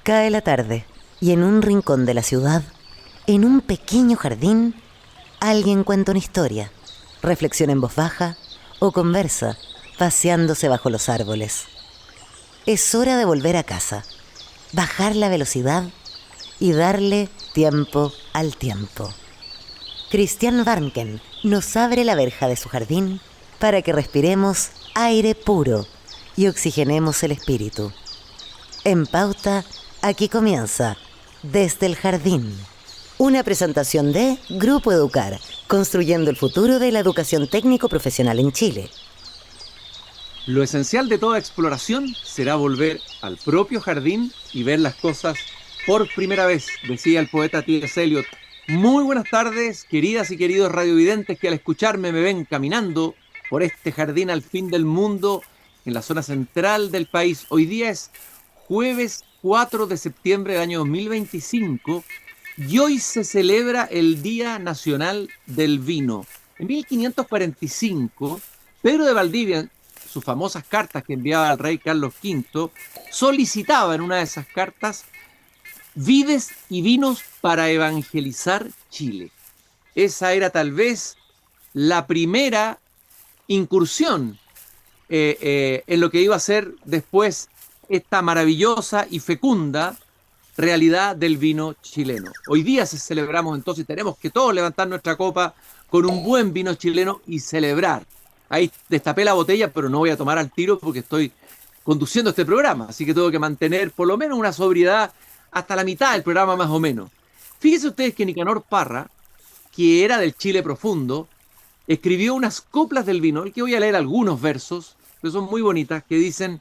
Cae la tarde y en un rincón de la ciudad, en un pequeño jardín, alguien cuenta una historia, reflexiona en voz baja o conversa, paseándose bajo los árboles. Es hora de volver a casa, bajar la velocidad y darle tiempo al tiempo. Christian Warnken nos abre la verja de su jardín para que respiremos aire puro y oxigenemos el espíritu. En Pauta, aquí comienza Desde el Jardín. Una presentación de Grupo Educar, construyendo el futuro de la educación técnico-profesional en Chile. Lo esencial de toda exploración será volver al propio jardín y ver las cosas por primera vez, decía el poeta T.S. Eliot. Muy buenas tardes, queridas y queridos radiovidentes que al escucharme me ven caminando por este jardín al fin del mundo en la zona central del país. Hoy día es jueves 4 de septiembre del año 2025 y hoy se celebra el Día Nacional del Vino. En 1545, Pedro de Valdivia, en sus famosas cartas que enviaba al rey Carlos V, solicitaba en una de esas cartas vides y vinos para evangelizar Chile. Esa era tal vez la primera incursión en lo que iba a ser después esta maravillosa y fecunda realidad del vino chileno. Hoy día celebramos entonces, tenemos que todos levantar nuestra copa con un buen vino chileno y celebrar. Ahí destapé la botella, pero no voy a tomar al tiro porque estoy conduciendo este programa, así que tengo que mantener por lo menos una sobriedad hasta la mitad del programa más o menos. Fíjense ustedes que Nicanor Parra, que era del Chile profundo, escribió unas coplas del vino, el que voy a leer algunos versos, que son muy bonitas, que dicen: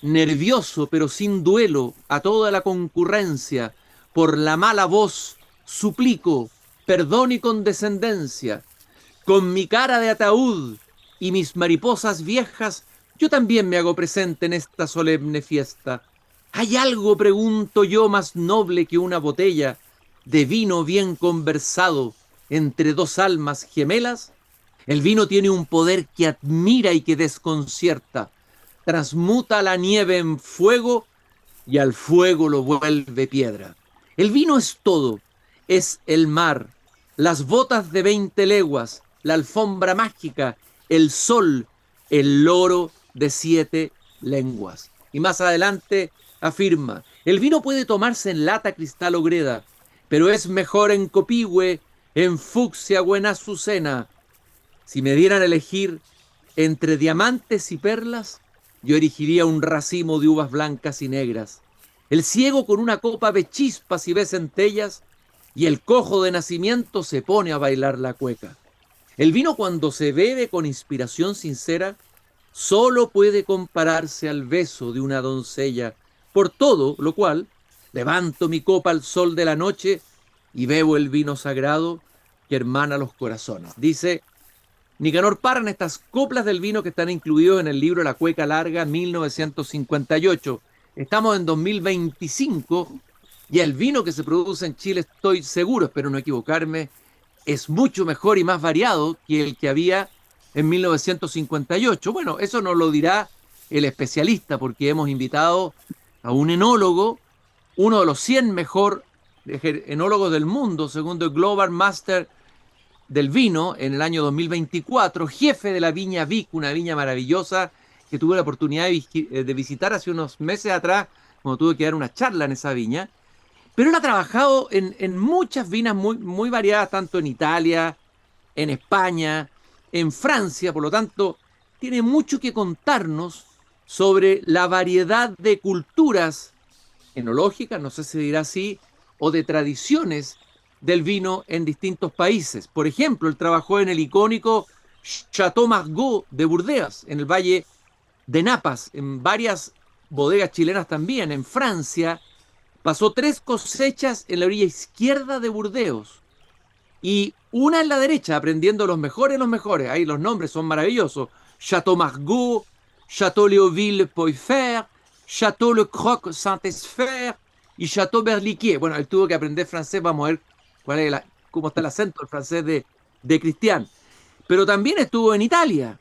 nervioso pero sin duelo a toda la concurrencia, por la mala voz suplico perdón y condescendencia. Con mi cara de ataúd y mis mariposas viejas, yo también me hago presente en esta solemne fiesta. ¿Hay algo, pregunto yo, más noble que una botella de vino bien conversado entre dos almas gemelas? El vino tiene un poder que admira y que desconcierta. Transmuta la nieve en fuego y al fuego lo vuelve piedra. El vino es todo. Es el mar, las botas de 20 leguas, la alfombra mágica, el sol, el loro de 7 lenguas. Y más adelante afirma: el vino puede tomarse en lata, cristal o greda, pero es mejor en copihue, en fucsia o en azucena. Si me dieran a elegir entre diamantes y perlas, yo erigiría un racimo de uvas blancas y negras. El ciego con una copa ve chispas y ve centellas, y el cojo de nacimiento se pone a bailar la cueca. El vino, cuando se bebe con inspiración sincera, solo puede compararse al beso de una doncella. Por todo lo cual, levanto mi copa al sol de la noche y bebo el vino sagrado que hermana los corazones. Dice Nicanor Parra en estas coplas del vino que están incluidos en el libro La Cueca Larga, 1958. Estamos en 2025 y el vino que se produce en Chile, estoy seguro, espero no equivocarme, es mucho mejor y más variado que el que había en 1958. Bueno, eso nos lo dirá el especialista, porque hemos invitado a un enólogo, uno de los 100 mejor enólogos del mundo, según el Global Master del Vino, en el año 2024, jefe de la viña Vic, una viña maravillosa que tuve la oportunidad de visitar hace unos meses atrás, cuando tuve que dar una charla en esa viña. Pero él ha trabajado en muchas viñas muy variadas, tanto en Italia, en España, en Francia. Por lo tanto, tiene mucho que contarnos sobre la variedad de culturas enológicas, no sé si dirá así, o de tradiciones del vino en distintos países. Por ejemplo, él trabajó en el icónico Chateau Margaux de Burdeos, en el Valle de Napas, en varias bodegas chilenas también. En Francia pasó 3 cosechas en la orilla izquierda de Burdeos y una en la derecha, aprendiendo los mejores. Ahí los nombres son maravillosos: Chateau Margaux, Chateau Léoville-Poifer, Chateau Le Croc Saint-Esphère y Chateau Berliquier. Bueno, él tuvo que aprender francés. Vamos a ver cómo está el acento del francés de Cristian. Pero también estuvo en Italia,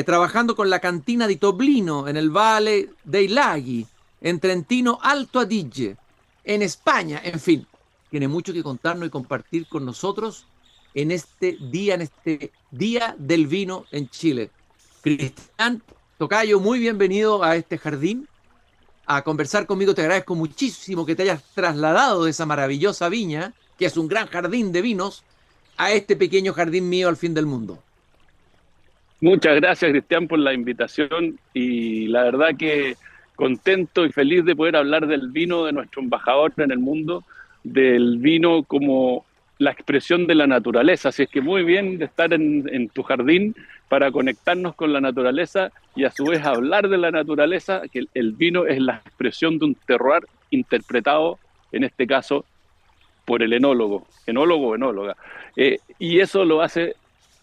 trabajando con la cantina di Toblino en el Valle dei Laghi, en Trentino Alto Adige. en España, en fin. Tiene mucho que contarnos y compartir con nosotros en este día del vino en Chile. Cristian Tocayo, muy bienvenido a este jardín, a conversar conmigo. Te agradezco muchísimo que te hayas trasladado de esa maravillosa viña, que es un gran jardín de vinos, a este pequeño jardín mío al fin del mundo. Muchas gracias, Cristian, por la invitación y la verdad que contento y feliz de poder hablar del vino de nuestro embajador en el mundo, del vino como la expresión de la naturaleza. Así es que muy bien de estar en tu jardín para conectarnos con la naturaleza y a su vez hablar de la naturaleza, que el vino es la expresión de un terroir interpretado, en este caso, por el enólogo o enóloga. Y eso lo hace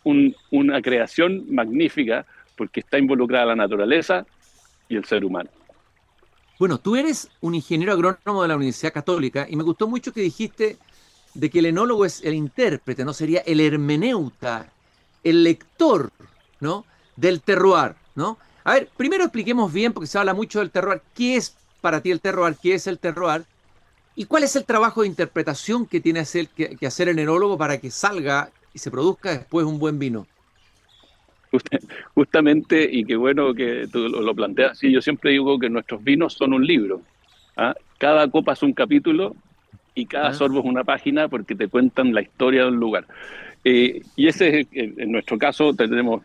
una creación magnífica porque está involucrada la naturaleza y el ser humano. Bueno, tú eres un ingeniero agrónomo de la Universidad Católica y me gustó mucho que dijiste de que el enólogo es el intérprete, ¿no? Sería el hermeneuta, el lector, ¿no? Del terroir, ¿no? A ver, primero expliquemos bien, porque se habla mucho del terroir. ¿Qué es para ti el terroir? ¿Qué es el terroir? ¿Y cuál es el trabajo de interpretación que tiene que hacer el enólogo para que salga y se produzca después un buen vino? Justamente, y qué bueno que tú lo planteas así, yo siempre digo que nuestros vinos son un libro. ¿Ah? Cada copa es un capítulo y cada ¿Ah? sorbo es una página porque te cuentan la historia del lugar. Y ese es, en nuestro caso, tenemos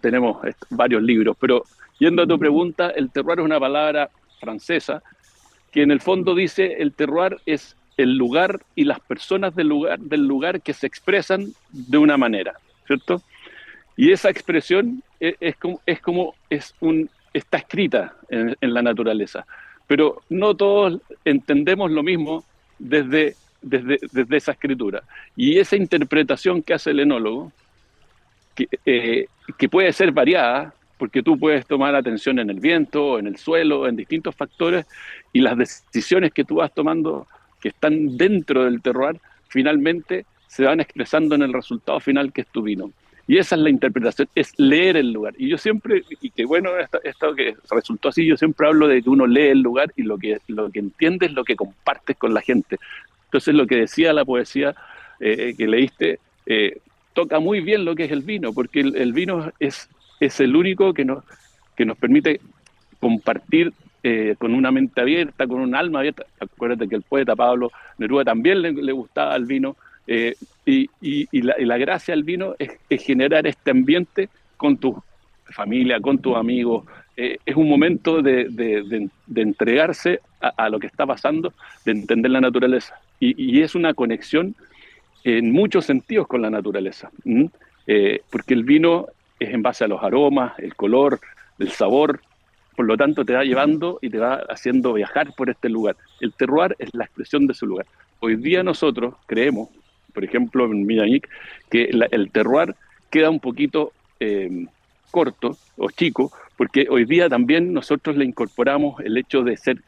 varios libros, pero yendo a tu pregunta, el terroir es una palabra francesa que en el fondo dice el terroir es el lugar y las personas del lugar que se expresan de una manera, ¿cierto? Y esa expresión está escrita en la naturaleza, pero no todos entendemos lo mismo desde esa escritura. Y esa interpretación que hace el enólogo, que puede ser variada, porque tú puedes tomar atención en el viento, en el suelo, en distintos factores, y las decisiones que tú vas tomando, que están dentro del terroir, finalmente se van expresando en el resultado final que es tu vino. Y esa es la interpretación, es leer el lugar. Y yo siempre, y que bueno, esto que resultó así, yo siempre hablo de que uno lee el lugar y lo que entiendes es lo que compartes con la gente. Entonces lo que decía la poesía que leíste, toca muy bien lo que es el vino, porque el vino es el único que nos permite compartir con una mente abierta, con un alma abierta. Acuérdate que el poeta Pablo Neruda también le gustaba el vino, y la gracia del vino es generar este ambiente con tu familia, con tus amigos. Es un momento de entregarse a lo que está pasando, de entender la naturaleza. Y es una conexión en muchos sentidos con la naturaleza, porque el vino es en base a los aromas, el color, el sabor, por lo tanto te va llevando y te va haciendo viajar por este lugar. El terroir es la expresión de su lugar. Hoy día nosotros creemos, por ejemplo en Miñañic, que el terroir queda un poquito corto o chico, porque hoy día también nosotros le incorporamos el hecho de ser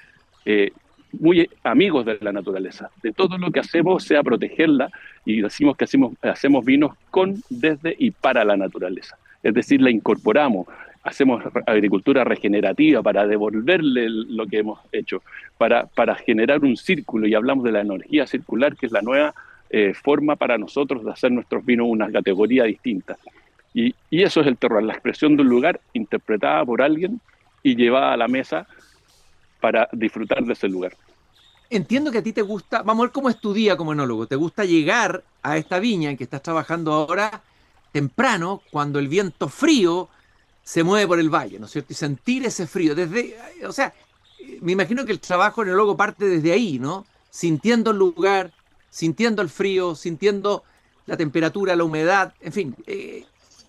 muy amigos de la naturaleza, de todo lo que hacemos sea protegerla, y decimos que hacemos vinos con, desde y para la naturaleza. Es decir, la incorporamos, hacemos agricultura regenerativa para devolverle lo que hemos hecho, para generar un círculo, y hablamos de la energía circular, que es la nueva forma para nosotros de hacer nuestros vinos una categoría distinta. Y eso es el terroir, la expresión de un lugar interpretada por alguien y llevada a la mesa para disfrutar de ese lugar. Entiendo que a ti te gusta, vamos a ver cómo es tu día como enólogo, te gusta llegar a esta viña en que estás trabajando ahora temprano, cuando el viento frío se mueve por el valle, ¿no es cierto? Y sentir ese frío, o sea, me imagino que el trabajo enólogo parte desde ahí, ¿no? Sintiendo el lugar, sintiendo el frío, sintiendo la temperatura, la humedad, en fin.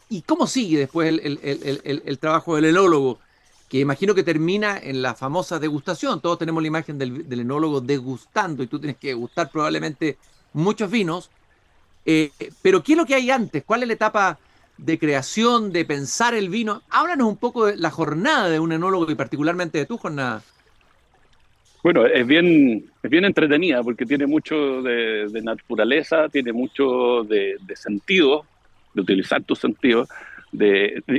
¿Y cómo sigue después el trabajo del enólogo? Que imagino que termina en la famosa degustación. Todos tenemos la imagen del enólogo degustando, y tú tienes que degustar probablemente muchos vinos. Pero ¿qué es lo que hay antes? ¿Cuál es la etapa de creación, de pensar el vino? Háblanos un poco de la jornada de un enólogo y particularmente de tu jornada. Bueno, es bien entretenida porque tiene mucho de naturaleza, tiene mucho de sentido, de utilizar tus sentidos,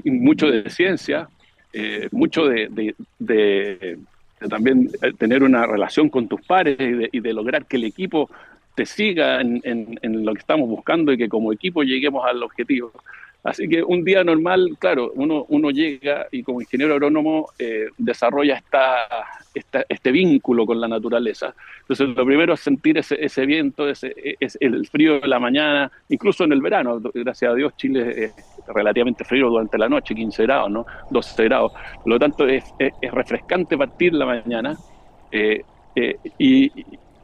mucho de ciencia, mucho de también tener una relación con tus pares y de lograr que el equipo te siga en lo que estamos buscando y que como equipo lleguemos al objetivo. Así que un día normal, claro, uno llega y como ingeniero agrónomo desarrolla este vínculo con la naturaleza. Entonces lo primero es sentir ese viento, el frío de la mañana, incluso en el verano. Gracias a Dios Chile es relativamente frío durante la noche, 15 grados, ¿no? 12 grados. Por lo tanto es refrescante partir la mañana eh, eh, y,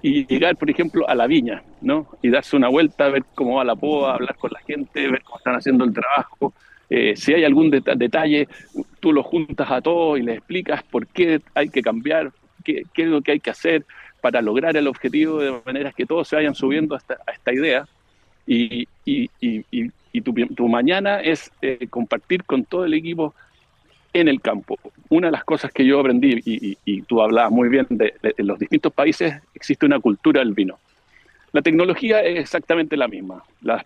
y llegar, por ejemplo, a la viña, ¿no? Y darse una vuelta, ver cómo va la poda, hablar con la gente, ver cómo están haciendo el trabajo. Si hay algún detalle, tú lo juntas a todos y les explicas por qué hay que cambiar, qué es lo que hay que hacer para lograr el objetivo, de manera que todos se vayan subiendo a esta idea. Y tu mañana es compartir con todo el equipo en el campo. Una de las cosas que yo aprendí, y tú hablabas muy bien de los distintos países, existe una cultura del vino. La tecnología es exactamente la misma. Las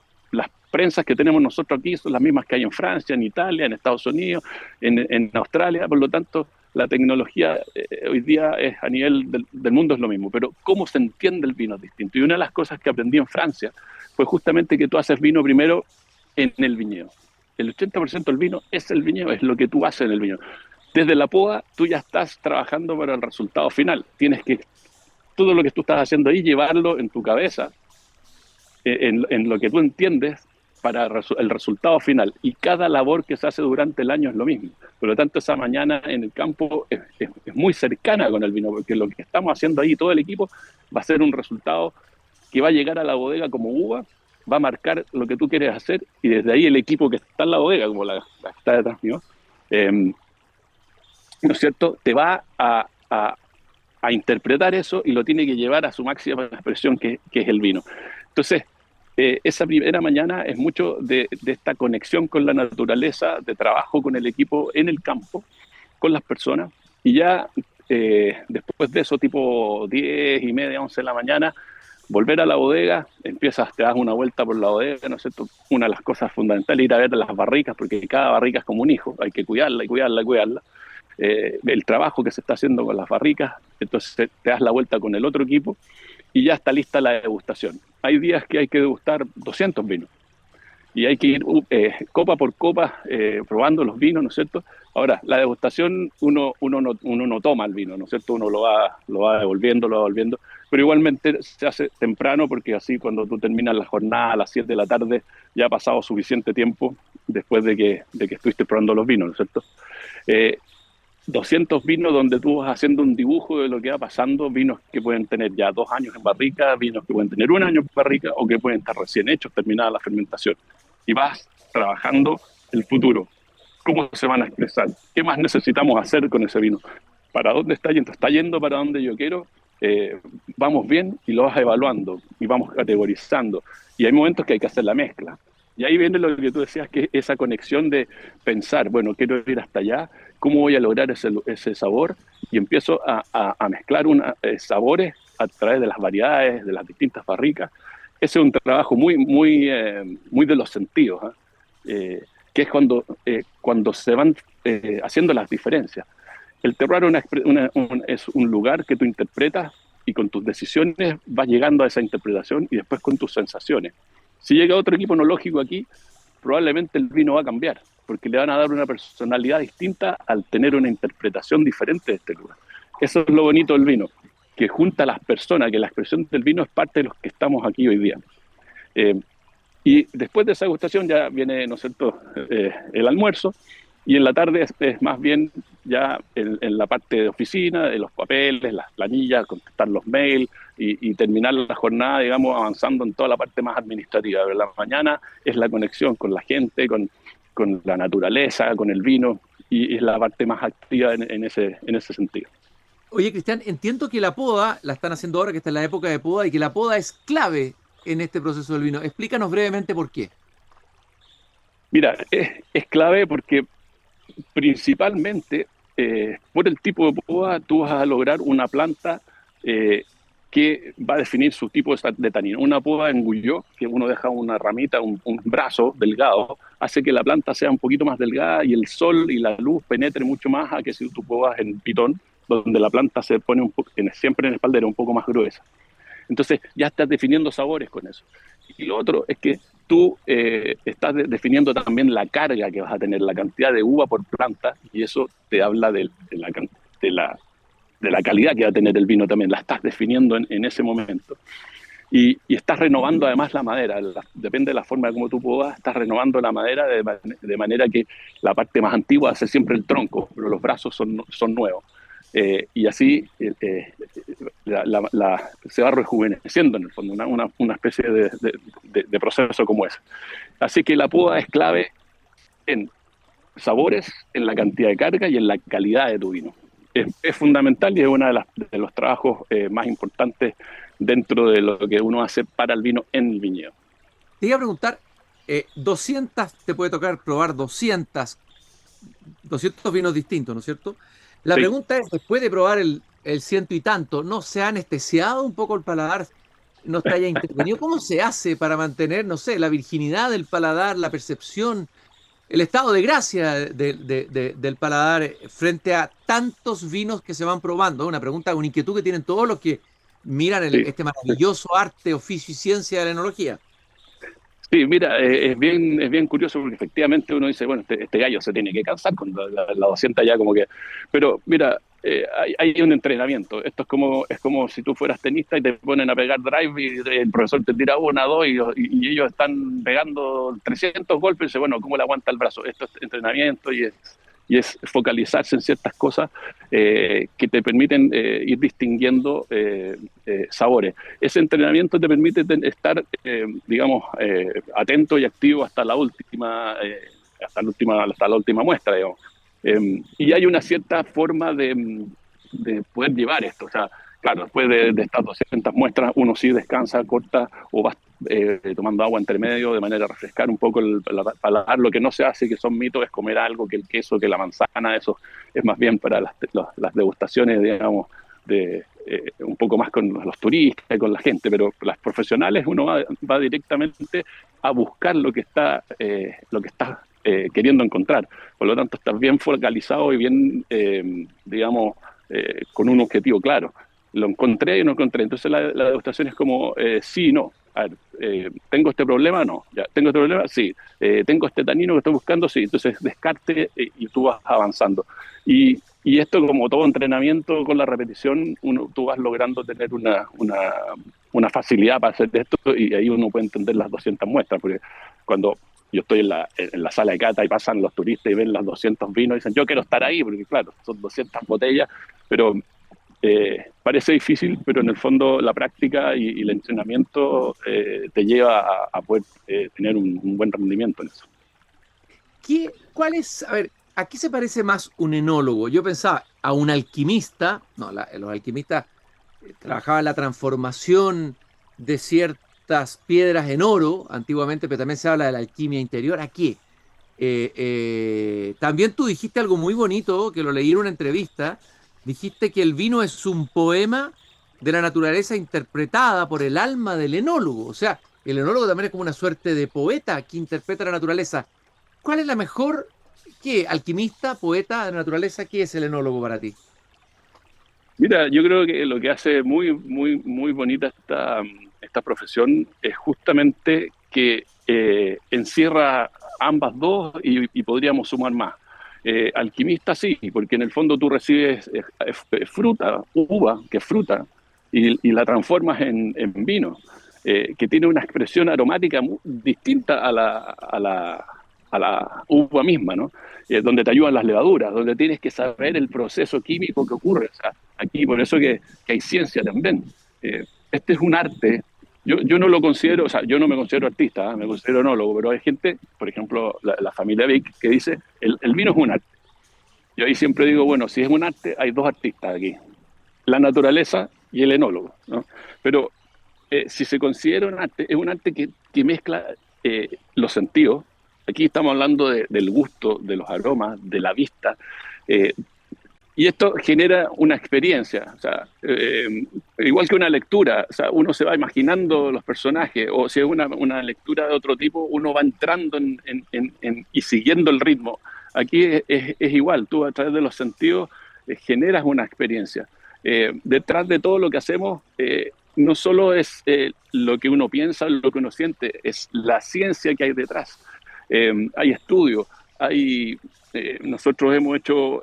prensas que tenemos nosotros aquí son las mismas que hay en Francia, en Italia, en Estados Unidos, en Australia. Por lo tanto, la tecnología hoy día es, a nivel del mundo es lo mismo. Pero cómo se entiende el vino es distinto. Y una de las cosas que aprendí en Francia fue justamente que tú haces vino primero en el viñedo. El 80% del vino es el viñedo, es lo que tú haces en el viñedo. Desde la poda, tú ya estás trabajando para el resultado final. Tienes que, todo lo que tú estás haciendo ahí, llevarlo en tu cabeza, en lo que tú entiendes para el resultado final. Y cada labor que se hace durante el año es lo mismo. Por lo tanto, esa mañana en el campo es muy cercana con el vino, porque lo que estamos haciendo ahí, todo el equipo, va a ser un resultado que va a llegar a la bodega como uva, va a marcar lo que tú quieres hacer, y desde ahí el equipo que está en la bodega, como la que está detrás mío, ¿no es cierto?, te va a interpretar eso y lo tiene que llevar a su máxima expresión, que es el vino. Entonces, esa primera mañana es mucho de esta conexión con la naturaleza, de trabajo con el equipo en el campo, con las personas, y ya después de eso, tipo 10:30, 11 de la mañana, volver a la bodega, te das una vuelta por la bodega, ¿no es cierto? Una de las cosas fundamentales es ir a ver las barricas, porque cada barrica es como un hijo, hay que cuidarla y cuidarla y cuidarla. El trabajo que se está haciendo con las barricas, entonces te das la vuelta con el otro equipo y ya está lista la degustación. Hay días que hay que degustar 200 vinos y hay que ir copa por copa probando los vinos, ¿no es cierto? Ahora, la degustación uno no toma el vino, ¿no es cierto? Uno lo va devolviendo, pero igualmente se hace temprano, porque así cuando tú terminas la jornada a las 7 de la tarde ya ha pasado suficiente tiempo después de que estuviste probando los vinos, ¿no es cierto? 200 vinos donde tú vas haciendo un dibujo de lo que va pasando, vinos que pueden tener ya 2 años en barrica, vinos que pueden tener 1 año en barrica o que pueden estar recién hechos, terminada la fermentación. Y vas trabajando el futuro. ¿Cómo se van a expresar? ¿Qué más necesitamos hacer con ese vino? ¿Para dónde está yendo? ¿Está yendo para donde yo quiero? Vamos bien, y lo vas evaluando y vamos categorizando. Y hay momentos que hay que hacer la mezcla. Y ahí viene lo que tú decías, que esa conexión de pensar, bueno, quiero ir hasta allá, ¿cómo voy a lograr ese sabor? Y empiezo a mezclar sabores a través de las variedades, de las distintas barricas. Ese es un trabajo muy de los sentidos, que es cuando se van haciendo las diferencias. El terroir es un lugar que tú interpretas y con tus decisiones vas llegando a esa interpretación y después con tus sensaciones. Si llega otro equipo enológico aquí, probablemente el vino va a cambiar, porque le van a dar una personalidad distinta al tener una interpretación diferente de este lugar. Eso es lo bonito del vino, que junta a las personas, que la expresión del vino es parte de los que estamos aquí hoy día. Y después de esa degustación ya viene, ¿no es cierto?, el almuerzo, y en la tarde es más bien ya en la parte de oficina, de los papeles, las planillas, contestar los mails y terminar la jornada, digamos, avanzando en toda la parte más administrativa. Pero la mañana es la conexión con la gente, con la naturaleza, con el vino, y es la parte más activa en ese sentido. Oye, Cristian, entiendo que la poda la están haciendo ahora, que está en la época de poda, y que la poda es clave en este proceso del vino. Explícanos brevemente por qué. Mira, es clave porque principalmente por el tipo de poda tú vas a lograr una planta que va a definir su tipo de tanino. Una poda en Guyot, que uno deja una ramita, un brazo delgado, hace que la planta sea un poquito más delgada y el sol y la luz penetre mucho más a que si tú podas en pitón, donde la planta se pone siempre en espaldera un poco más gruesa. Entonces ya estás definiendo sabores con eso. Y lo otro es que tú estás definiendo también la carga que vas a tener, la cantidad de uva por planta, y eso te habla de la calidad que va a tener el vino también, la estás definiendo en ese momento. Y estás renovando además la madera, depende de la forma como tú puedas, estás renovando la madera de manera que la parte más antigua hace siempre el tronco, pero los brazos son nuevos. Y así se va rejuveneciendo en el fondo, una especie de proceso como ese. Así que la poda es clave en sabores, en la cantidad de carga y en la calidad de tu vino. Es fundamental y es uno de los trabajos más importantes dentro de lo que uno hace para el vino en el viñedo. Te iba a preguntar, 200, te puede tocar probar 200 vinos distintos, ¿no es cierto? La Sí. pregunta es, después de probar el ciento y tanto, ¿no se ha anestesiado un poco el paladar? ¿No está ya intervenido? ¿Cómo se hace para mantener, no sé, la virginidad del paladar, la percepción, el estado de gracia del paladar frente a tantos vinos que se van probando? Una pregunta, una inquietud que tienen todos los que miran Sí. este maravilloso arte, oficio y ciencia de la enología. Sí, mira, es bien curioso porque efectivamente uno dice, bueno, este gallo se tiene que cansar con la 200 ya como que... Pero mira, hay un entrenamiento. Esto es como si tú fueras tenista y te ponen a pegar drive y el profesor te tira una, dos y ellos están pegando 300 golpes y dice, bueno, ¿cómo le aguanta el brazo? Esto es entrenamiento y es focalizarse en ciertas cosas que te permiten ir distinguiendo sabores. Ese entrenamiento te permite estar, digamos, atento y activo hasta la última muestra, digamos. Y hay una cierta forma de poder llevar esto. O sea, claro, después de estas 200 muestras, uno sí descansa, corta o va tomando agua entre medio de manera a refrescar un poco el paladar. Lo que no se hace, que son mitos, es comer algo, que el queso, que la manzana, eso es más bien para las degustaciones, digamos, un poco más con los turistas y con la gente, pero las profesionales uno va directamente a buscar lo que está queriendo encontrar. Por lo tanto, estás bien focalizado y bien, digamos, con un objetivo claro. Lo encontré y no encontré. Entonces la degustación es como sí y no. A ver, ¿tengo este problema? No. ¿Ya? ¿Tengo este problema? Sí. ¿Tengo este tanino que estoy buscando? Sí. Entonces descarte y tú vas avanzando. Y esto, como todo entrenamiento con la repetición, tú vas logrando tener una facilidad para hacer esto y ahí uno puede entender las 200 muestras, porque cuando yo estoy en la sala de cata y pasan los turistas y ven las 200 vinos y dicen, yo quiero estar ahí, porque claro, son 200 botellas, pero parece difícil, pero en el fondo la práctica y el entrenamiento te lleva a poder tener un buen rendimiento en eso. ¿Cuál es, a ver, a qué se parece más un enólogo? Yo pensaba a un alquimista, no, los alquimistas trabajaban la transformación de ciertas piedras en oro antiguamente, pero también se habla de la alquimia interior. ¿A qué? También tú dijiste algo muy bonito, que lo leí en una entrevista, dijiste que el vino es un poema de la naturaleza interpretada por el alma del enólogo. O sea, el enólogo también es como una suerte de poeta que interpreta la naturaleza. ¿Cuál es la mejor, qué, alquimista, poeta de la naturaleza? ¿Qué es el enólogo para ti? Mira, yo creo que lo que hace muy bonita esta profesión es justamente que encierra ambas dos y podríamos sumar más. Alquimista sí, porque en el fondo tú recibes fruta, uva, que es fruta, y la transformas en vino, que tiene una expresión aromática distinta a la uva misma, ¿no? Donde te ayudan las levaduras, donde tienes que saber el proceso químico que ocurre. O sea, aquí por eso que hay ciencia también. Este es un arte. Yo no lo considero, o sea, yo no me considero artista, me considero enólogo, pero hay gente, por ejemplo, la familia Vic, que dice, el vino es un arte. Yo ahí siempre digo, bueno, si es un arte, hay dos artistas aquí, la naturaleza y el enólogo, ¿no? Pero si se considera un arte, es un arte que mezcla los sentidos. Aquí estamos hablando del gusto, de los aromas, de la vista, eh, y esto genera una experiencia, o sea, igual que una lectura, o sea, uno se va imaginando los personajes, o si es una lectura de otro tipo, uno va entrando y siguiendo el ritmo. Aquí es igual, tú a través de los sentidos generas una experiencia. Detrás de todo lo que hacemos, no solo es lo que uno piensa, lo que uno siente, es la ciencia que hay detrás. Hay estudios, nosotros hemos hecho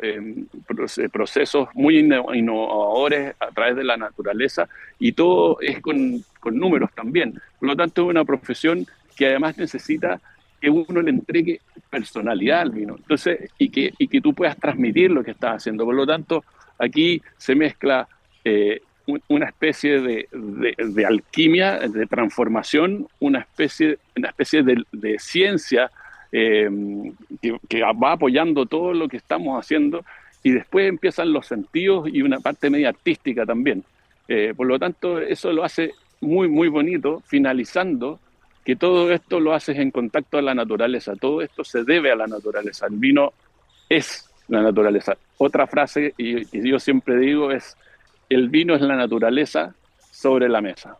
procesos muy innovadores a través de la naturaleza, y todo es con números también. Por lo tanto, es una profesión que además necesita que uno le entregue personalidad al vino, entonces, y que tú puedas transmitir lo que estás haciendo. Por lo tanto, aquí se mezcla una especie de alquimia, de transformación, una especie de ciencia que va apoyando todo lo que estamos haciendo, y después empiezan los sentidos y una parte media artística también. Por lo tanto, eso lo hace muy, muy bonito, finalizando que todo esto lo haces en contacto a la naturaleza, todo esto se debe a la naturaleza, el vino es la naturaleza. Otra frase y yo siempre digo es: el vino es la naturaleza sobre la mesa.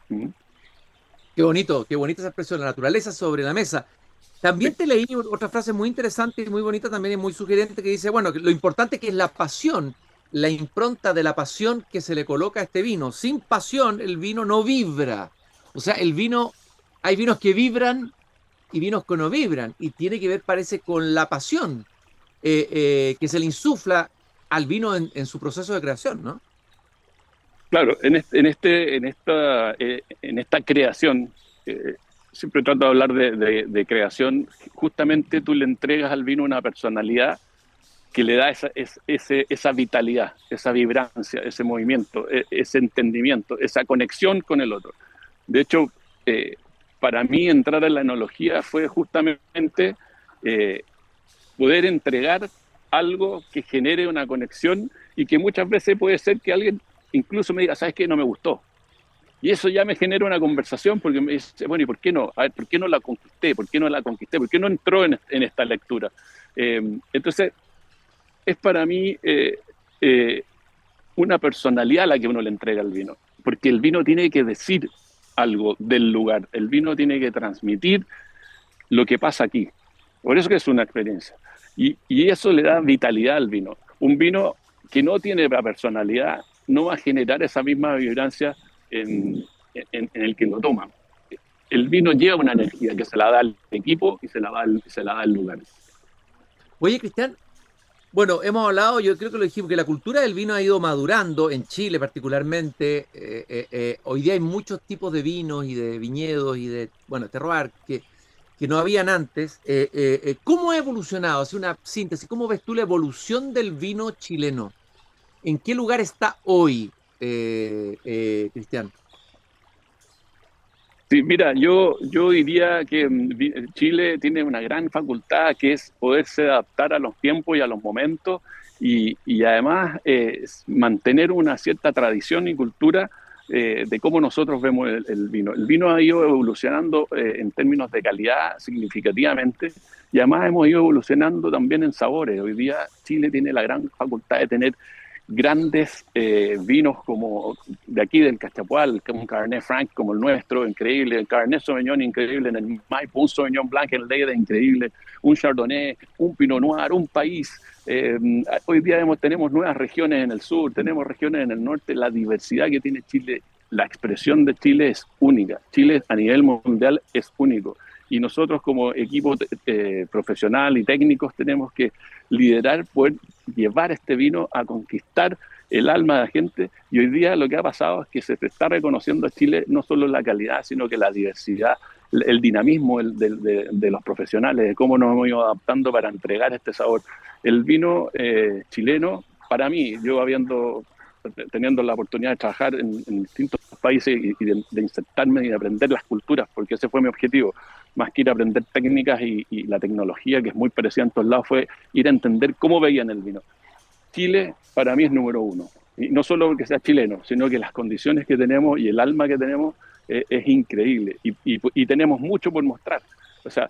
¿Mm? Qué bonita esa expresión, la naturaleza sobre la mesa. También te leí otra frase muy interesante y muy bonita también y muy sugerente que dice, bueno, que lo importante que es la pasión, la impronta de la pasión que se le coloca a este vino. Sin pasión el vino no vibra. O sea, el vino, hay vinos que vibran y vinos que no vibran, y tiene que ver, parece, con la pasión que se le insufla al vino en su proceso de creación, ¿no? Claro, en esta creación, siempre trato de hablar de creación, justamente tú le entregas al vino una personalidad que le da esa vitalidad, esa vibrancia, ese movimiento, ese entendimiento, esa conexión con el otro. De hecho, para mí entrar en la enología fue justamente poder entregar algo que genere una conexión, y que muchas veces puede ser que alguien incluso me diga, ¿sabes qué? No me gustó. Y eso ya me genera una conversación, porque me dice, bueno, ¿y por qué no? A ver, ¿por qué no la conquisté? ¿Por qué no la conquisté? ¿Por qué no entró en esta lectura? Entonces, es para mí una personalidad a la que uno le entrega al vino, porque el vino tiene que decir algo del lugar, el vino tiene que transmitir lo que pasa aquí. Por eso que es una experiencia. Y eso le da vitalidad al vino. Un vino que no tiene la personalidad no va a generar esa misma vibrancia en el que lo toma. El vino lleva una energía que se la da al equipo y se la da al lugar. Oye, Cristian, bueno, hemos hablado, yo creo que lo dijimos, que la cultura del vino ha ido madurando en Chile particularmente. Hoy día hay muchos tipos de vinos y de viñedos y de, bueno, terroir que no habían antes. ¿Cómo ha evolucionado? Hace una síntesis. ¿Cómo ves tú la evolución del vino chileno? ¿En qué lugar está hoy, Cristian? Sí, mira, yo diría que Chile tiene una gran facultad, que es poderse adaptar a los tiempos y a los momentos, y además mantener una cierta tradición y cultura de cómo nosotros vemos el vino. El vino ha ido evolucionando en términos de calidad significativamente, y además hemos ido evolucionando también en sabores. Hoy día Chile tiene la gran facultad de tener grandes vinos como de aquí del Cachapual, como un Cabernet Franc como el nuestro, increíble, el Cabernet Sauvignon increíble en el Maipo, un Sauvignon Blanc en Lleida increíble, un Chardonnay, un Pinot Noir, un país. Hoy día tenemos nuevas regiones en el sur, tenemos regiones en el norte. La diversidad que tiene Chile, la expresión de Chile es única. Chile a nivel mundial es único. Y nosotros como equipo profesional y técnicos tenemos que liderar, poder llevar este vino a conquistar el alma de la gente. Y hoy día lo que ha pasado es que se está reconociendo a Chile no solo la calidad, sino que la diversidad, el dinamismo de los profesionales, de cómo nos hemos ido adaptando para entregar este sabor. El vino chileno, para mí, yo teniendo la oportunidad de trabajar en distintos países y de insertarme y de aprender las culturas, porque ese fue mi objetivo, más que ir a aprender técnicas y la tecnología, que es muy parecida en todos lados, fue ir a entender cómo veían el vino. Chile para mí es número uno, y no solo porque sea chileno, sino que las condiciones que tenemos y el alma que tenemos es increíble, y tenemos mucho por mostrar. O sea,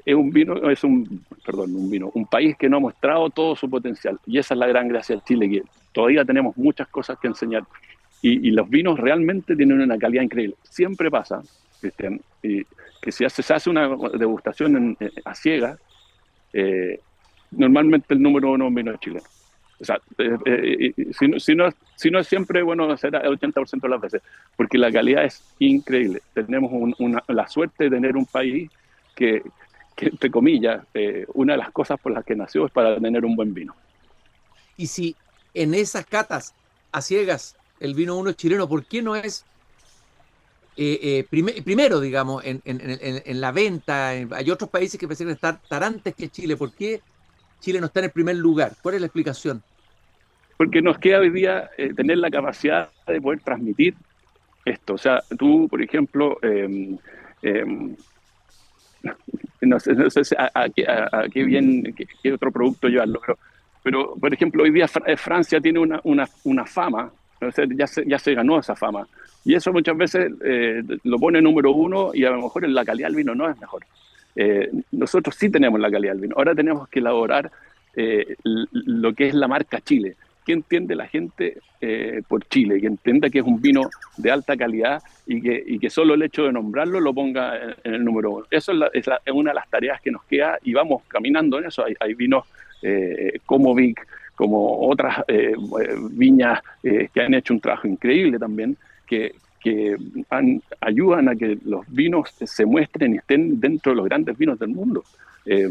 un país que no ha mostrado todo su potencial, y esa es la gran gracia de Chile, que todavía tenemos muchas cosas que enseñar, y los vinos realmente tienen una calidad increíble. Siempre pasa, Cristian, que si se hace una degustación a ciegas, normalmente el número uno es un vino chileno. O sea, si no es siempre bueno, será el 80% de las veces, porque la calidad es increíble. Tenemos la suerte de tener un país que, entre comillas, una de las cosas por las que nació es para tener un buen vino. Y si en esas catas a ciegas el vino uno es chileno, ¿por qué no es primero, digamos, en la venta? Hay otros países que parecen estar antes que Chile. ¿Por qué Chile no está en el primer lugar? ¿Cuál es la explicación? Porque nos queda hoy día tener la capacidad de poder transmitir esto. O sea, tú, por ejemplo, eh, no sé a qué bien, qué otro producto llevarlo, pero, por ejemplo, hoy día Francia tiene una fama, o sea, ya se ganó esa fama, y eso muchas veces lo pone número uno y a lo mejor en la calidad del vino no es mejor. Nosotros sí tenemos la calidad del vino, ahora tenemos que elaborar lo que es la marca Chile. ¿Qué entiende la gente por Chile? Que entienda que es un vino de alta calidad y que solo el hecho de nombrarlo lo ponga en el número uno. Eso es una de las tareas que nos queda y vamos caminando en eso. Hay vinos como Vic, como otras viñas que han hecho un trabajo increíble también, que ayudan a que los vinos se muestren y estén dentro de los grandes vinos del mundo. Eh,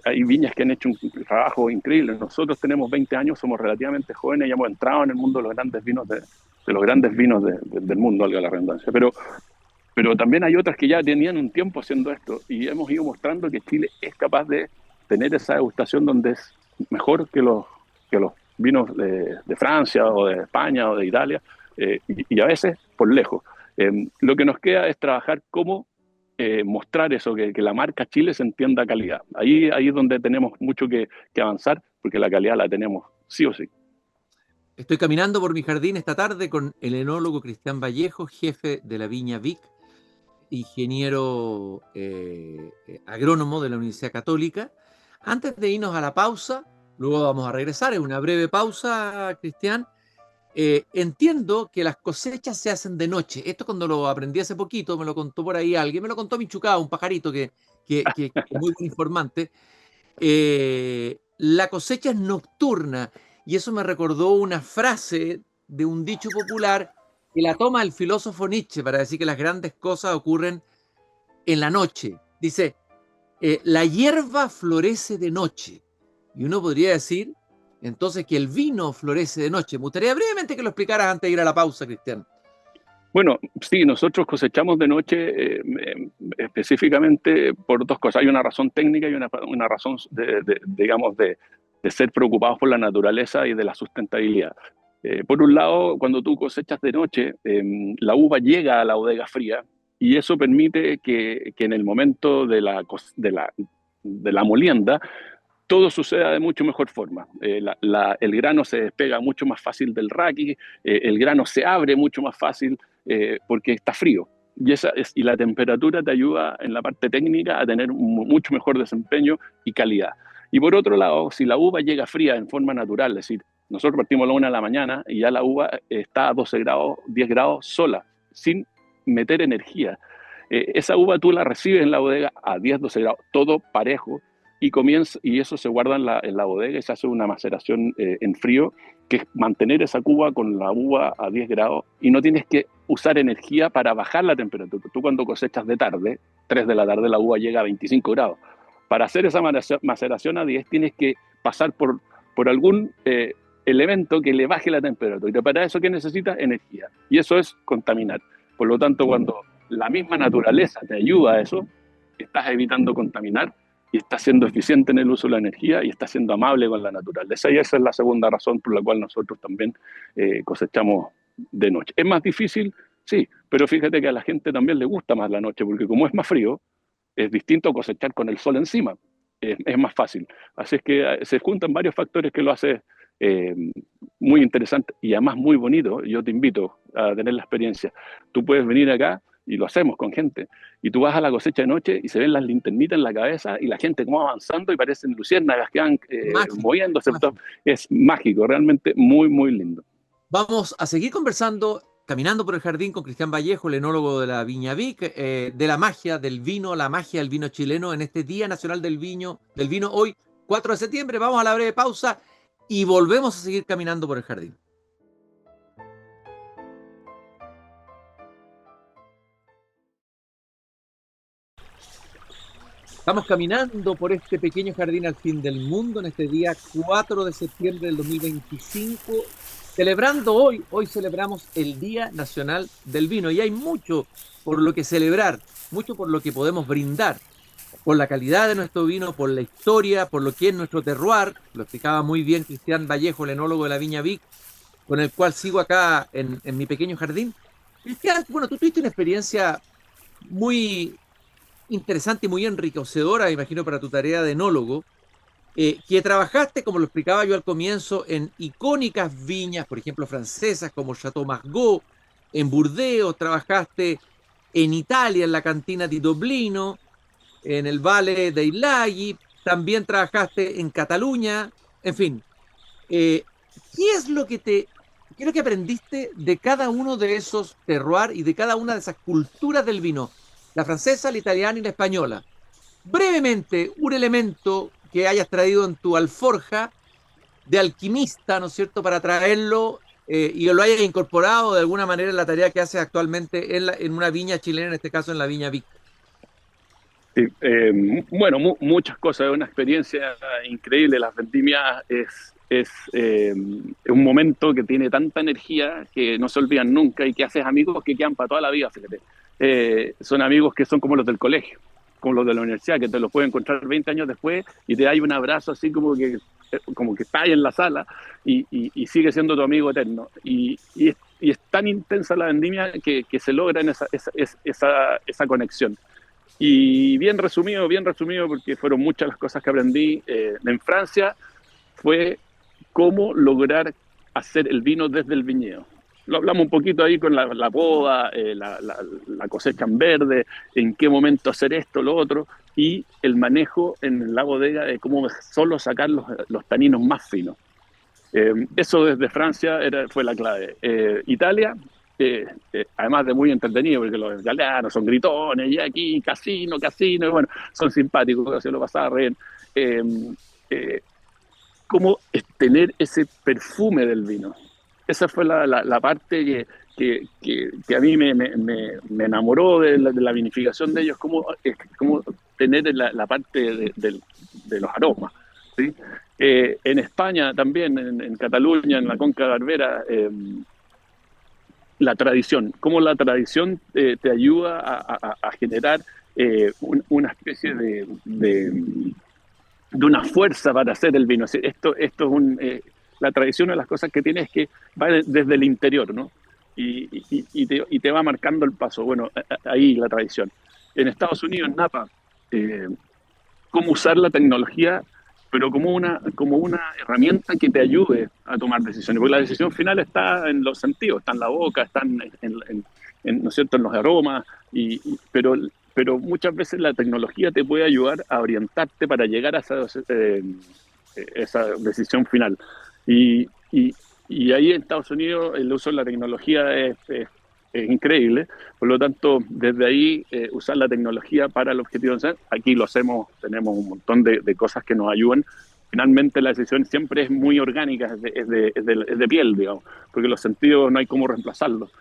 hay viñas que han hecho un trabajo increíble. Nosotros tenemos 20 años, somos relativamente jóvenes y hemos entrado en el mundo de los grandes vinos del mundo, valga la redundancia. Pero también hay otras que ya tenían un tiempo haciendo esto y hemos ido mostrando que Chile es capaz de tener esa degustación donde es mejor que los vinos de Francia o de España o de Italia, y a veces por lejos. Lo que nos queda es trabajar cómo mostrar eso, que la marca Chile se entienda calidad. Ahí es donde tenemos mucho que avanzar, porque la calidad la tenemos sí o sí. Estoy caminando por mi jardín esta tarde con el enólogo Cristian Vallejo, jefe de la viña Vic, ingeniero agrónomo de la Universidad Católica. Antes de irnos a la pausa, luego vamos a regresar, es una breve pausa, Cristian. Entiendo que las cosechas se hacen de noche. Esto cuando lo aprendí hace poquito, me lo contó por ahí alguien, me lo contó Michucao, un pajarito que es muy buen informante. La cosecha es nocturna y eso me recordó una frase de un dicho popular que la toma el filósofo Nietzsche para decir que las grandes cosas ocurren en la noche. Dice, la hierba florece de noche. Y uno podría decir entonces que el vino florece de noche. Me gustaría brevemente que lo explicaras antes de ir a la pausa, Cristian. Bueno, sí, nosotros cosechamos de noche específicamente por dos cosas. Hay una razón técnica y una razón, digamos, de ser preocupados por la naturaleza y de la sustentabilidad. Por un lado, cuando tú cosechas de noche, la uva llega a la bodega fría y eso permite que en el momento de la molienda todo suceda de mucho mejor forma. El grano se despega mucho más fácil del raqui, el grano se abre mucho más fácil porque está frío. Y la temperatura te ayuda en la parte técnica a tener mucho mejor desempeño y calidad. Y por otro lado, si la uva llega fría en forma natural, es decir, nosotros partimos a la 1 de la mañana y ya la uva está a 12 grados, 10 grados sola, sin meter energía. Esa uva tú la recibes en la bodega a 10, 12 grados, todo parejo, y eso se guarda en la bodega y se hace una maceración en frío, que es mantener esa cuba con la uva a 10 grados y no tienes que usar energía para bajar la temperatura. Tú cuando cosechas de tarde, 3 de la tarde, la uva llega a 25 grados. Para hacer esa maceración a 10 tienes que pasar por algún elemento que le baje la temperatura. Y para eso, ¿qué necesitas? Energía. Y eso es contaminar. Por lo tanto, cuando la misma naturaleza te ayuda a eso, estás evitando contaminar y está siendo eficiente en el uso de la energía y está siendo amable con la naturaleza. Y esa es la segunda razón por la cual nosotros también cosechamos de noche. ¿Es más difícil? Sí, pero fíjate que a la gente también le gusta más la noche, porque como es más frío, es distinto cosechar con el sol encima. Es más fácil. Así es que se juntan varios factores que lo hace muy interesante y además muy bonito. Yo te invito a tener la experiencia. Tú puedes venir acá y lo hacemos con gente. Y tú vas a la cosecha de noche y se ven las linternitas en la cabeza y la gente como avanzando y parecen luciérnagas que van moviéndose. Mágico. Es mágico, realmente muy, muy lindo. Vamos a seguir conversando, caminando por el jardín con Cristian Vallejo, el enólogo de la Viña Vic, de la magia del vino, la magia del vino chileno en este Día Nacional del Vino, hoy 4 de septiembre. Vamos a la breve pausa y volvemos a seguir caminando por el jardín. Estamos caminando por este pequeño jardín al fin del mundo en este día 4 de septiembre del 2025, celebrando hoy celebramos el Día Nacional del Vino y hay mucho por lo que celebrar, mucho por lo que podemos brindar, por la calidad de nuestro vino, por la historia, por lo que es nuestro terroir. Lo explicaba muy bien Cristian Vallejo, el enólogo de la Viña Vic, con el cual sigo acá en mi pequeño jardín. Cristian, bueno, tú tuviste una experiencia muy interesante y muy enriquecedora, imagino, para tu tarea de enólogo, que trabajaste, como lo explicaba yo al comienzo, en icónicas viñas, por ejemplo, francesas como Chateau Margaux, en Burdeos, trabajaste en Italia, en la cantina di Doblino, en el Valle dei Laghi, también trabajaste en Cataluña, en fin. Eh, ¿Qué es lo que qué es lo que aprendiste de cada uno de esos terroirs y de cada una de esas culturas del vino? La francesa, la italiana y la española. Brevemente, un elemento que hayas traído en tu alforja de alquimista, ¿no es cierto?, para traerlo y lo hayas incorporado de alguna manera en la tarea que haces actualmente en una viña chilena, en este caso en la Viña Vic. Sí, bueno, muchas cosas, es una experiencia increíble. Las vendimias es un momento que tiene tanta energía que no se olvidan nunca y que haces amigos que quedan para toda la vida, fíjate. Son amigos que son como los del colegio, como los de la universidad, que te los puedes encontrar 20 años después y te da un abrazo así como que está ahí en la sala y sigue siendo tu amigo eterno. Y es tan intensa la vendimia que se logra en esa conexión. Y bien resumido, porque fueron muchas las cosas que aprendí en Francia, fue cómo lograr hacer el vino desde el viñedo. Lo hablamos un poquito ahí con la poda, la cosecha en verde, en qué momento hacer esto, lo otro, y el manejo en la bodega de cómo solo sacar los taninos más finos. Eso desde Francia fue la clave. Italia, además de muy entretenido, porque los italianos son gritones, y aquí casino, y bueno, son simpáticos, se lo pasaba bien. Cómo es tener ese perfume del vino. Esa fue la parte que a mí me enamoró de la vinificación de ellos, cómo tener la parte de los aromas, ¿sí? En España también, en Cataluña, en la Conca Garbera, la tradición, cómo la tradición te ayuda a generar una especie de una fuerza para hacer el vino. Esto es la tradición de las cosas que tiene es que va desde el interior, ¿no? Y te va marcando el paso. Bueno, ahí la tradición. En Estados Unidos, en Napa, cómo usar la tecnología, pero como una herramienta que te ayude a tomar decisiones, porque la decisión final está en los sentidos, está en la boca, está ¿no es cierto?, en los aromas, pero muchas veces la tecnología te puede ayudar a orientarte para llegar a esa decisión final. Y ahí en Estados Unidos el uso de la tecnología es increíble, por lo tanto, desde ahí usar la tecnología para el objetivo. Aquí lo hacemos, tenemos un montón de cosas que nos ayudan. Finalmente la decisión siempre es muy orgánica, es de piel, digamos, porque los sentidos no hay cómo reemplazarlos.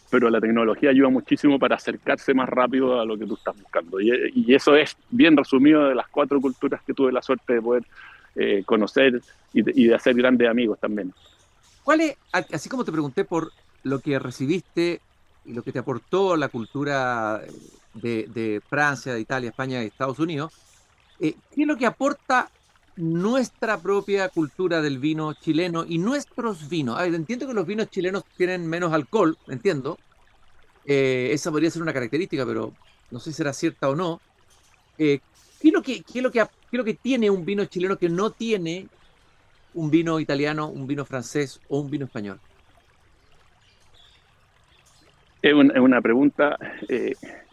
Pero la tecnología ayuda muchísimo para acercarse más rápido a lo que tú estás buscando. Y eso es bien resumido de las 4 culturas que tuve la suerte de poder conocer y de hacer grandes amigos también. ¿Cuál es, así como te pregunté por lo que recibiste y lo que te aportó la cultura de Francia, de Italia, España y Estados Unidos, qué es lo que aporta nuestra propia cultura del vino chileno y nuestros vinos? A ver, entiendo que los vinos chilenos tienen menos alcohol, entiendo. Esa podría ser una característica, pero no sé si será cierta o no. ¿Qué es lo que tiene un vino chileno que no tiene un vino italiano, un vino francés o un vino español? Es una pregunta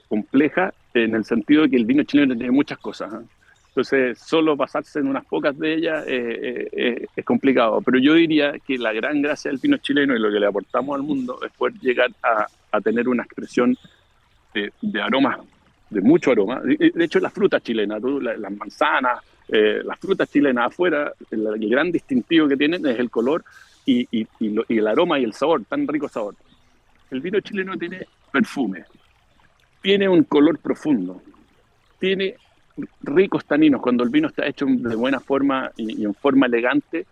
compleja en el sentido de que el vino chileno tiene muchas cosas, ¿eh? Entonces, solo basarse en unas pocas de ellas es complicado. Pero yo diría que la gran gracia del vino chileno y lo que le aportamos al mundo es poder llegar a tener una expresión de aromas, de mucho aroma. De hecho, las frutas chilenas, las manzanas, Las frutas chilenas afuera, el gran distintivo que tienen es el color y el aroma y el sabor, tan rico sabor. El vino chileno tiene perfume, tiene un color profundo, tiene ricos taninos. Cuando el vino está hecho de buena forma y en forma elegante,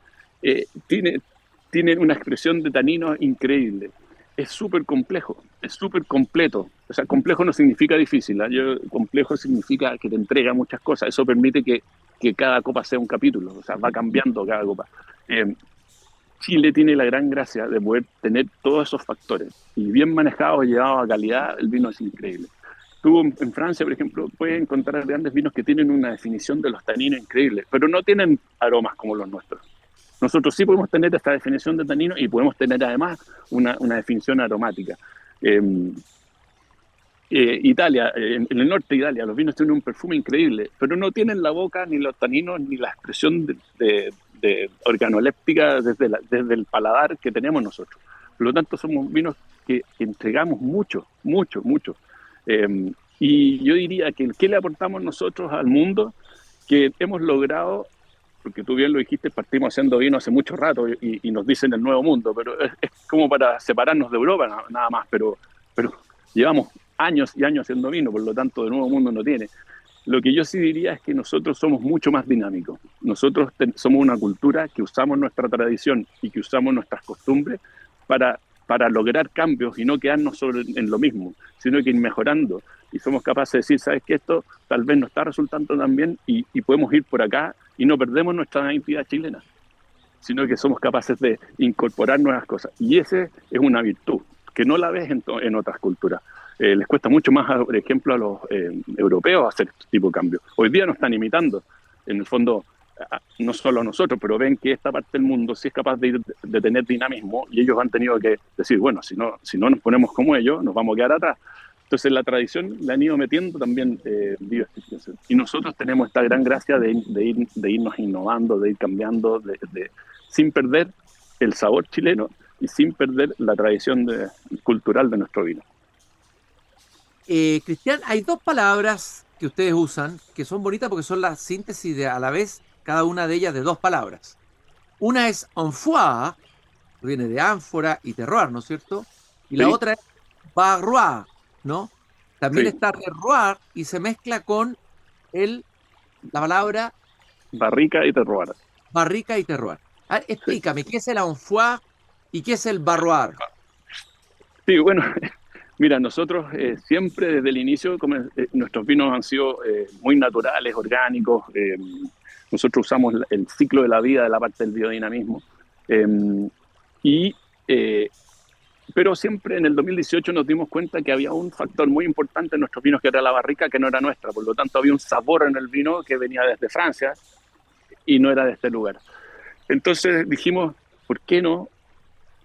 tiene una expresión de taninos increíble. Es súper complejo, es súper completo. O sea, complejo no significa difícil, ¿eh? Complejo significa que te entrega muchas cosas. Eso permite que cada copa sea un capítulo, o sea, va cambiando cada copa. Chile tiene la gran gracia de poder tener todos esos factores. Y bien manejados, llevados a calidad, el vino es increíble. Tú en Francia, por ejemplo, puedes encontrar grandes vinos que tienen una definición de los taninos increíble, pero no tienen aromas como los nuestros. Nosotros sí podemos tener esta definición de tanino y podemos tener además una definición aromática. Italia, en el norte de Italia, los vinos tienen un perfume increíble, pero no tienen la boca, ni los taninos, ni la expresión de organoléptica desde el paladar que tenemos nosotros. Por lo tanto, somos vinos que entregamos mucho, mucho, mucho. Y yo diría que ¿qué le aportamos nosotros al mundo? Que hemos logrado, porque tú bien lo dijiste, partimos haciendo vino hace mucho rato y nos dicen el nuevo mundo, pero es como para separarnos de Europa nada más, pero llevamos años y años haciendo vino, por lo tanto de nuevo mundo no tiene. Lo que yo sí diría es que nosotros somos mucho más dinámicos. Nosotros somos una cultura que usamos nuestra tradición y que usamos nuestras costumbres para lograr cambios y no quedarnos solo en lo mismo, sino que ir mejorando. Y somos capaces de decir, ¿sabes qué? Esto tal vez no está resultando tan bien y podemos ir por acá y no perdemos nuestra identidad chilena, sino que somos capaces de incorporar nuevas cosas. Y esa es una virtud que no la ves en otras culturas. Les cuesta mucho más, por ejemplo, a los europeos hacer este tipo de cambios. Hoy día nos están imitando, en el fondo, no solo a nosotros, pero ven que esta parte del mundo sí es capaz de tener dinamismo y ellos han tenido que decir, bueno, si no nos ponemos como ellos, nos vamos a quedar atrás. Entonces la tradición la han ido metiendo también viva extinción. Y nosotros tenemos esta gran gracia de irnos innovando, de ir cambiando, sin perder el sabor chileno y sin perder la tradición cultural de nuestro vino. Cristian, hay dos palabras que ustedes usan que son bonitas porque son la síntesis de a la vez cada una de ellas de dos palabras. Una es amphora, que viene de ánfora y terroir, ¿no es cierto? Y la otra es barroir, ¿no? También está terroir y se mezcla con la palabra barrica y terroir. Barrica y terroir. Explícame, ¿qué es el amphora y qué es el barroir? Sí, bueno, mira, nosotros siempre desde el inicio, nuestros vinos han sido muy naturales, orgánicos. Nosotros usamos el ciclo de la vida de la parte del biodinamismo. Pero siempre en el 2018 nos dimos cuenta que había un factor muy importante en nuestros vinos que era la barrica, que no era nuestra. Por lo tanto, había un sabor en el vino que venía desde Francia y no era de este lugar. Entonces dijimos, ¿por qué no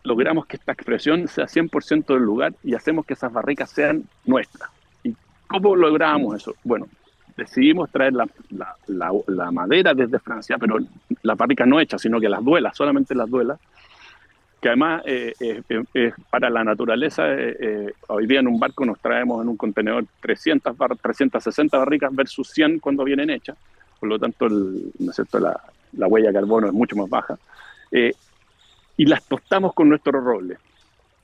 logramos que esta expresión sea 100% del lugar y hacemos que esas barricas sean nuestras? ¿Y cómo logramos eso? Bueno, decidimos traer la madera desde Francia, pero la barrica no hecha, sino que las duelas, solamente las duelas, que además para la naturaleza, hoy día en un barco nos traemos en un contenedor 360 barricas versus 100 cuando vienen hechas, por lo tanto ¿no es cierto? La huella de carbono es mucho más baja, y las tostamos con nuestro roble.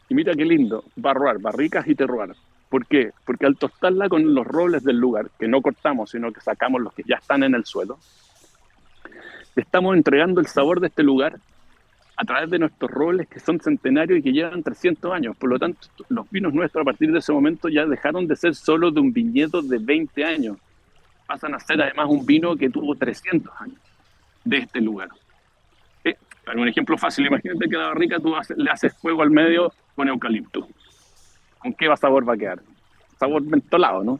Y mira qué lindo, barricas y terroir. ¿Por qué? Porque al tostarla con los robles del lugar, que no cortamos, sino que sacamos los que ya están en el suelo, estamos entregando el sabor de este lugar a través de nuestros robles que son centenarios y que llevan 300 años. Por lo tanto, los vinos nuestros a partir de ese momento ya dejaron de ser solo de un viñedo de 20 años. Pasan a ser además un vino que tuvo 300 años de este lugar. Para un ejemplo fácil, imagínate que a la barrica tú le haces fuego al medio con eucalipto. ¿Con qué sabor va a quedar? Sabor mentolado, ¿no?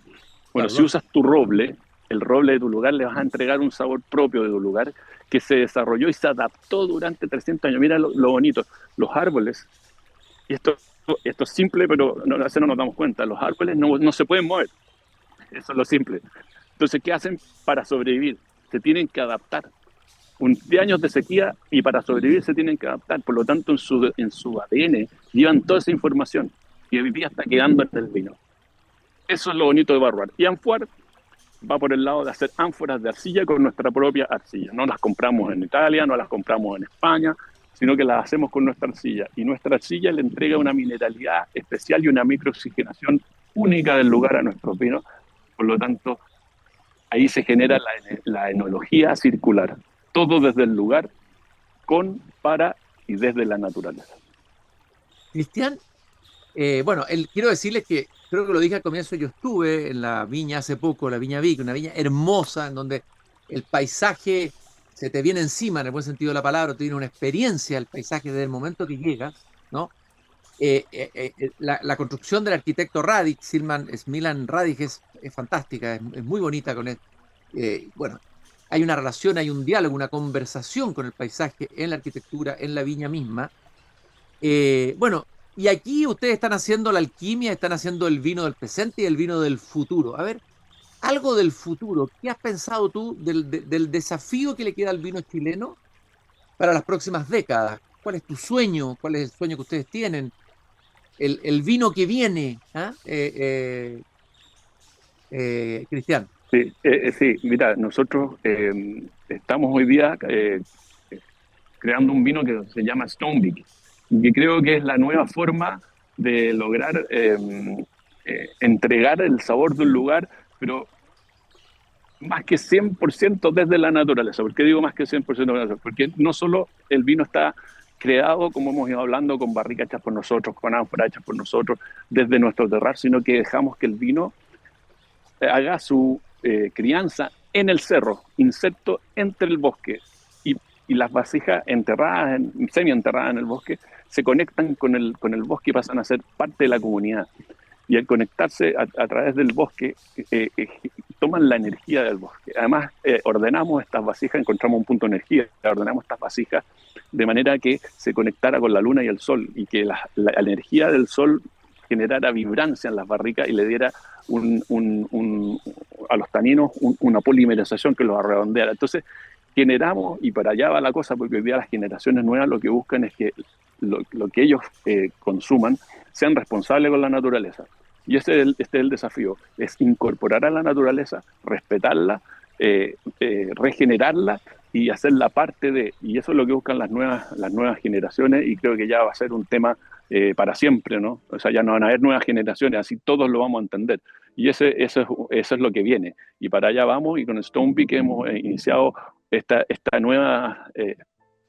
Bueno, claro. Si usas tu roble, el roble de tu lugar, le vas a entregar un sabor propio de tu lugar que se desarrolló y se adaptó durante 300 años. Mira lo bonito, los árboles, y esto es simple, pero a veces no nos damos cuenta, los árboles no se pueden mover, eso es lo simple. Entonces, ¿qué hacen para sobrevivir? Se tienen que adaptar. 10 años de sequía y para sobrevivir se tienen que adaptar, por lo tanto en su ADN llevan toda esa información y hoy día está quedando en el vino. Eso es lo bonito de barroir. Y amphora va por el lado de hacer ánforas de arcilla con nuestra propia arcilla. No las compramos en Italia, no las compramos en España, sino que las hacemos con nuestra arcilla. Y nuestra arcilla le entrega una mineralidad especial y una microoxigenación única del lugar a nuestros vinos. Por lo tanto, ahí se genera la enología circular. Todo desde el lugar, con, para y desde la naturaleza. Cristian, bueno, quiero decirles que, creo que lo dije al comienzo, yo estuve en la viña hace poco, la Viña Vic, una viña hermosa, en donde el paisaje se te viene encima, en el buen sentido de la palabra, te viene una experiencia el paisaje desde el momento que llegas, ¿no? La construcción del arquitecto Radic, Smilan Radic, es fantástica, es muy bonita con él. Bueno, hay una relación, hay un diálogo, una conversación con el paisaje en la arquitectura, en la viña misma. Bueno, y aquí ustedes están haciendo la alquimia, están haciendo el vino del presente y el vino del futuro. A ver, algo del futuro. ¿Qué has pensado tú del desafío que le queda al vino chileno para las próximas décadas? ¿Cuál es tu sueño? ¿Cuál es el sueño que ustedes tienen? El vino que viene, ¿ah? Cristian. Sí, mira, nosotros estamos hoy día creando un vino que se llama Stonebeak, que creo que es la nueva forma de lograr entregar el sabor de un lugar, pero más que 100% desde la naturaleza. ¿Por qué digo más que 100% desde la naturaleza? Porque no solo el vino está creado, como hemos ido hablando, con barricas hechas por nosotros, con ánforas hechas por nosotros, desde nuestro terrar, sino que dejamos que el vino haga su crianza en el cerro, inserto entre el bosque, y las vasijas enterradas, semi-enterradas en el bosque, se conectan con el bosque y pasan a ser parte de la comunidad. Y al conectarse a través del bosque, toman la energía del bosque. Además, ordenamos estas vasijas, encontramos un punto de energía, ordenamos estas vasijas de manera que se conectara con la luna y el sol, y que la energía del sol generara vibrancia en las barricas y le diera a los taninos una polimerización que los redondeara. Entonces, generamos, y para allá va la cosa, porque hoy día las generaciones nuevas lo que buscan es que lo que ellos consuman sean responsables con la naturaleza. Y este es el desafío, es incorporar a la naturaleza, respetarla, regenerarla y hacerla parte de, y eso es lo que buscan las nuevas generaciones, y creo que ya va a ser un tema para siempre, ¿no? O sea, ya no van a haber nuevas generaciones, así todos lo vamos a entender. Y eso es lo que viene. Y para allá vamos, y con Stonebeak hemos iniciado esta nueva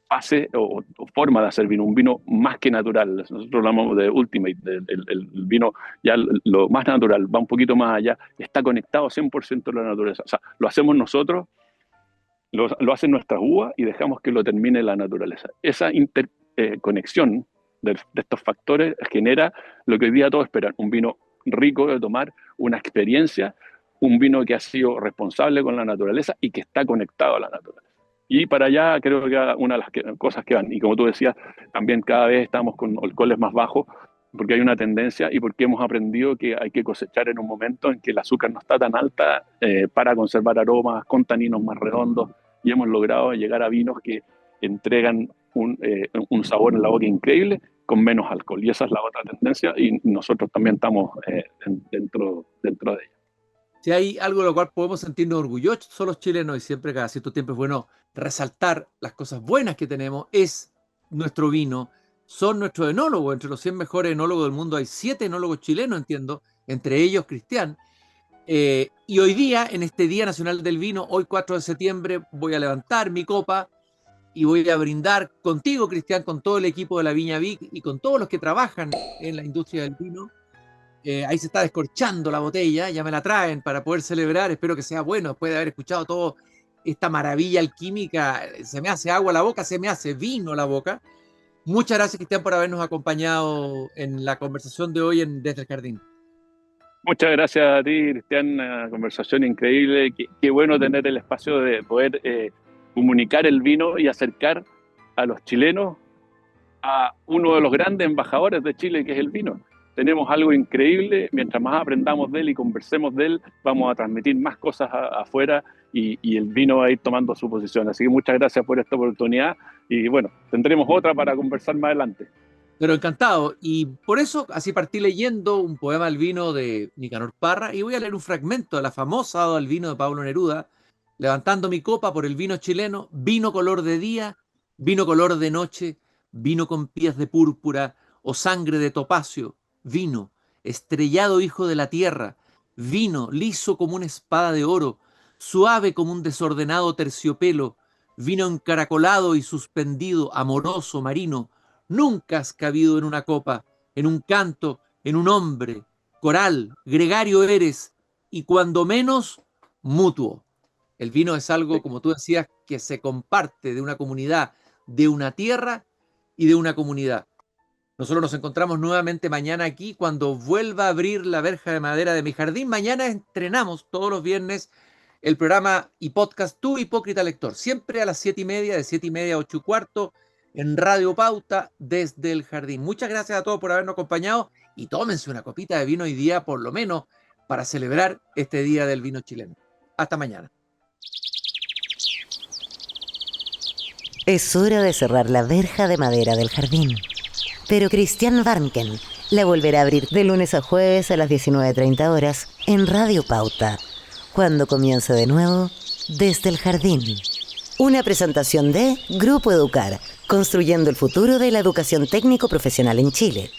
fase o forma de hacer vino, un vino más que natural. Nosotros hablamos de Ultimate, el vino ya lo más natural, va un poquito más allá, está conectado 100% a la naturaleza. O sea, lo hacemos nosotros, lo hacen nuestras uvas y dejamos que lo termine la naturaleza. Esa interconexión de estos factores genera lo que hoy día todos esperan, un vino rico de tomar, una experiencia, un vino que ha sido responsable con la naturaleza y que está conectado a la naturaleza. Y para allá creo que una de las cosas que van, y como tú decías, también cada vez estamos con alcoholes más bajos, porque hay una tendencia y porque hemos aprendido que hay que cosechar en un momento en que el azúcar no está tan alta para conservar aromas con taninos más redondos, y hemos logrado llegar a vinos que entregan un sabor en la boca increíble con menos alcohol, y esa es la otra tendencia, y nosotros también estamos dentro de ella. Si hay algo de lo cual podemos sentirnos orgullosos los chilenos, y siempre cada cierto tiempo es bueno resaltar las cosas buenas que tenemos, es nuestro vino, son nuestros enólogos. Entre los 100 mejores enólogos del mundo hay 7 enólogos chilenos, entiendo, entre ellos Cristian. Y hoy día, en este Día Nacional del Vino, hoy 4 de septiembre, voy a levantar mi copa y voy a brindar contigo, Cristian, con todo el equipo de la Viña Vic y con todos los que trabajan en la industria del vino. Ahí se está descorchando la botella, ya me la traen para poder celebrar, espero que sea bueno, después de haber escuchado toda esta maravilla alquímica, se me hace agua la boca, se me hace vino la boca. Muchas gracias, Cristian, por habernos acompañado en la conversación de hoy Desde el Jardín. Muchas gracias a ti, Cristian, una conversación increíble, qué bueno tener el espacio de poder comunicar el vino y acercar a los chilenos a uno de los grandes embajadores de Chile, que es el vino. Tenemos algo increíble, mientras más aprendamos de él y conversemos de él, vamos a transmitir más cosas afuera, y el vino va a ir tomando su posición. Así que muchas gracias por esta oportunidad, y bueno, tendremos otra para conversar más adelante. Pero encantado. Y por eso así partí leyendo un poema al vino de Nicanor Parra y voy a leer un fragmento de la famosa Oda al vino de Pablo Neruda, levantando mi copa por el vino chileno, vino color de día, vino color de noche, vino con pies de púrpura o sangre de topacio, vino, estrellado hijo de la tierra, vino liso como una espada de oro, suave como un desordenado terciopelo, vino encaracolado y suspendido, amoroso, marino, nunca has cabido en una copa, en un canto, en un hombre, coral, gregario eres, y cuando menos, mutuo. El vino es algo, como tú decías, que se comparte de una comunidad, de una tierra y de una comunidad. Nosotros nos encontramos nuevamente mañana aquí cuando vuelva a abrir la verja de madera de mi jardín. Mañana estrenamos todos los viernes el programa y podcast Tu Hipócrita Lector, siempre a las 7:30, de 7:30 a 8:15, en Radio Pauta desde el jardín. Muchas gracias a todos por habernos acompañado y tómense una copita de vino hoy día, por lo menos, para celebrar este Día del Vino Chileno. Hasta mañana. Es hora de cerrar la verja de madera del jardín. Pero Christian Warnken la volverá a abrir de lunes a jueves a las 19:30 horas en Radio Pauta, cuando comience de nuevo Desde el Jardín. Una presentación de Grupo Educar, construyendo el futuro de la educación técnico profesional en Chile.